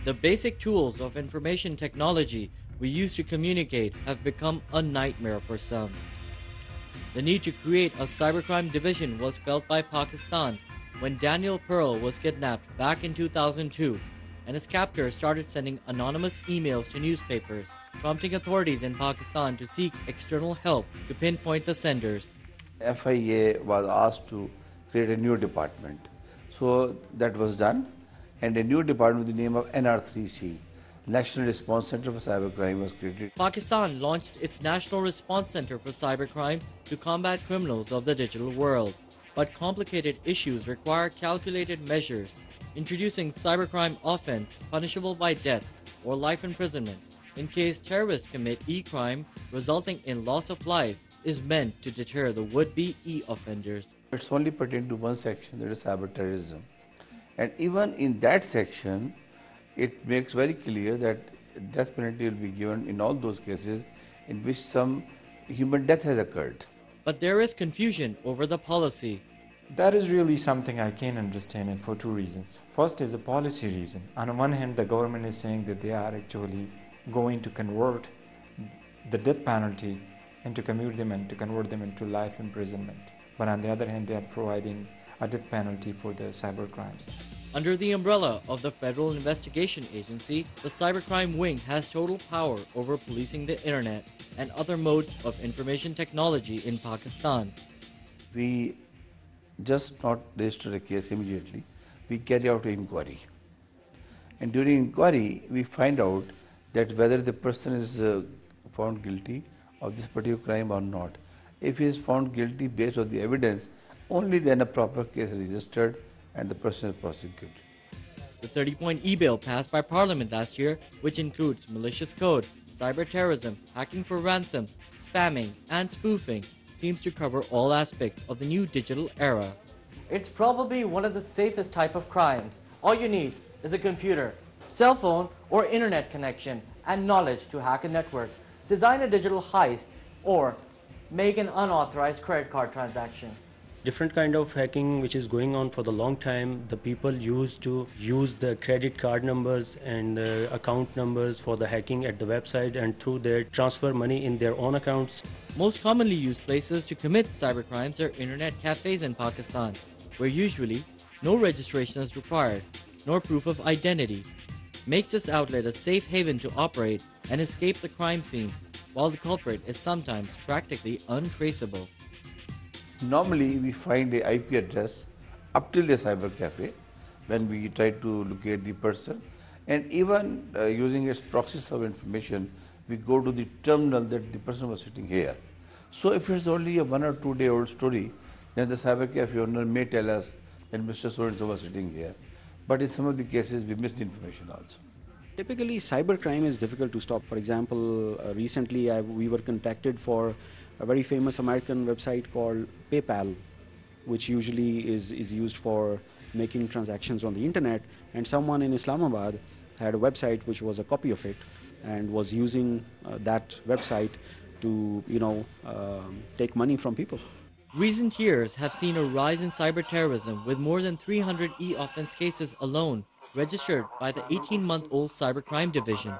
The basic tools of information technology we use to communicate have become a nightmare for some. The need to create a cybercrime division was felt by Pakistan when Daniel Pearl was kidnapped back in 2002, and his captors started sending anonymous emails to newspapers, prompting authorities in Pakistan to seek external help to pinpoint the senders. FIA was asked to create a new department. So that was done, and a new department with the name of NR3C, National Response Center for Cybercrime, was created. Pakistan launched its National Response Center for Cybercrime to combat criminals of the digital world. But complicated issues require calculated measures. Introducing cybercrime offense punishable by death or life imprisonment in case terrorists commit e-crime resulting in loss of life is meant to deter the would-be e-offenders. It's only pertained to one section, that is cyber terrorism. And even in that section, it makes very clear that death penalty will be given in all those cases in which some human death has occurred. But there is confusion over the policy. That is really something I can't understand it for two reasons. First is a policy reason. On one hand, the government is saying that they are actually going to convert the death penalty and to commute them and to convert them into life imprisonment. But on the other hand, they are providing a death penalty for the cyber crimes. Under the umbrella of the Federal Investigation Agency, the Cybercrime Wing has total power over policing the internet and other modes of information technology in Pakistan. We just not register a case immediately, we carry out an inquiry. And during inquiry, we find out that whether the person is found guilty of this particular crime or not. If he is found guilty based on the evidence, only then a proper case is registered and the person is prosecuted. The 30-point e-bill passed by Parliament last year, which includes malicious code, cyber terrorism, hacking for ransom, spamming, and spoofing, seems to cover all aspects of the new digital era. It's probably one of the safest type of crimes. All you need is a computer, cell phone, or internet connection, and knowledge to hack a network, design a digital heist, or make an unauthorized credit card transaction. Different kind of hacking which is going on for the long time. The people used to use the credit card numbers and account numbers for the hacking at the website, and through there transfer money in their own accounts. Most commonly used places to commit cybercrimes are internet cafes in Pakistan, where usually no registration is required, nor proof of identity. Makes this outlet a safe haven to operate and escape the crime scene, while the culprit is sometimes practically untraceable. Normally, we find a IP address up till the cyber cafe when we try to locate the person, and even using its proxy server information, we go to the terminal that the person was sitting here. So if it's only a 1 or 2 day old story, then the cyber cafe owner may tell us that Mr. So-and-so was sitting here. But in some of the cases, we miss the information also. Typically, cybercrime is difficult to stop. For example, recently we were contacted for a very famous American website called PayPal, which usually is used for making transactions on the internet, and someone in Islamabad had a website which was a copy of it and was using that website to take money from people. Recent years have seen a rise in cyber terrorism, with more than 300 e-offense cases alone registered by the 18-month-old Cybercrime Division.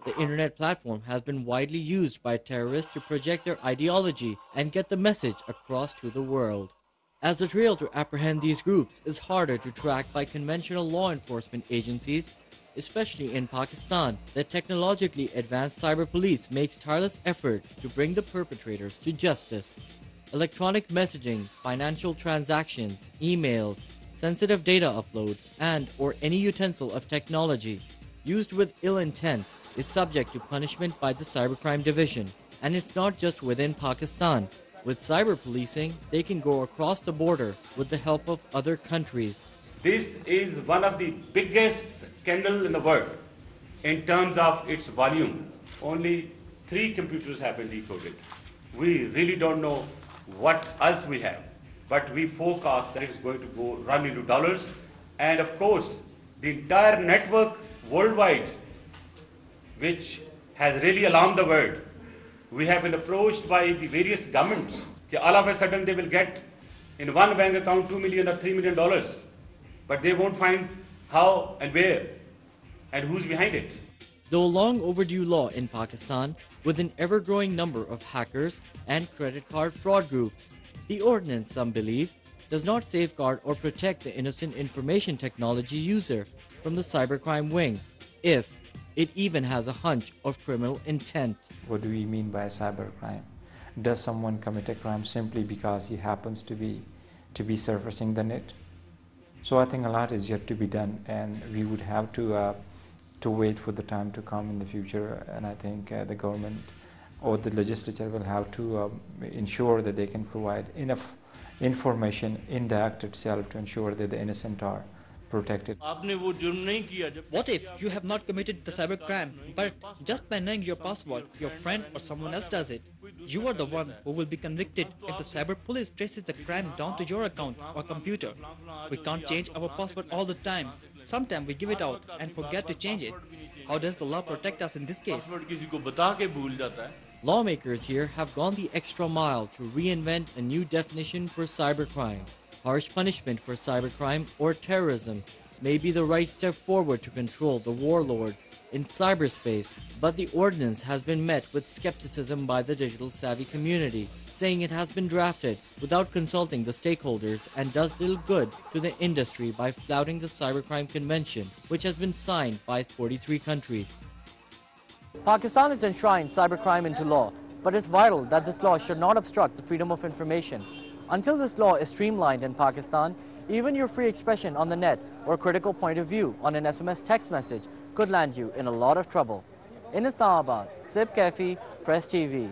The internet platform has been widely used by terrorists to project their ideology and get the message across to the world. As the trail to apprehend these groups is harder to track by conventional law enforcement agencies, especially in Pakistan, the technologically advanced cyber police makes tireless efforts to bring the perpetrators to justice. Electronic messaging, financial transactions, emails, sensitive data uploads, and/or any utensil of technology used with ill intent is subject to punishment by the Cybercrime Division. And it's not just within Pakistan. With cyber policing, they can go across the border with the help of other countries. This is one of the biggest scandals in the world in terms of its volume. Only 3 computers have been decoded. We really don't know what else we have, but we forecast that it's going to go run into dollars. And of course, the entire network worldwide, which has really alarmed the world. We have been approached by the various governments. All of a sudden they will get in one bank account $2 million or $3 million, but they won't find how and where. and who's behind it. Though a long overdue law in Pakistan, with an ever-growing number of hackers and credit card fraud groups, the ordinance, some believe, does not safeguard or protect the innocent information technology user from the cybercrime wing, if it even has a hunch of criminal intent. What do we mean by cybercrime? Does someone commit a crime simply because he happens to be surfacing the net? So I think a lot is yet to be done, and we would have to wait for the time to come in the future. And I think the government or the legislature will have to ensure that they can provide enough information in the act itself to ensure that the innocent are protected. What if you have not committed the cybercrime, but just by knowing your password, your friend or someone else does it? You are the one who will be convicted if the cyber police traces the crime down to your account or computer. We can't change our password all the time. Sometimes we give it out and forget to change it. How does the law protect us in this case? Lawmakers here have gone the extra mile to reinvent a new definition for cybercrime. Harsh punishment for cybercrime or terrorism may be the right step forward to control the warlords in cyberspace, but the ordinance has been met with skepticism by the digital savvy community, saying it has been drafted without consulting the stakeholders and does little good to the industry by flouting the Cybercrime Convention, which has been signed by 43 countries. Pakistan has enshrined cybercrime into law, but it's vital that this law should not obstruct the freedom of information. Until this law is streamlined in Pakistan, even your free expression on the net or critical point of view on an SMS text message could land you in a lot of trouble. In Islamabad, Saqib, Press TV.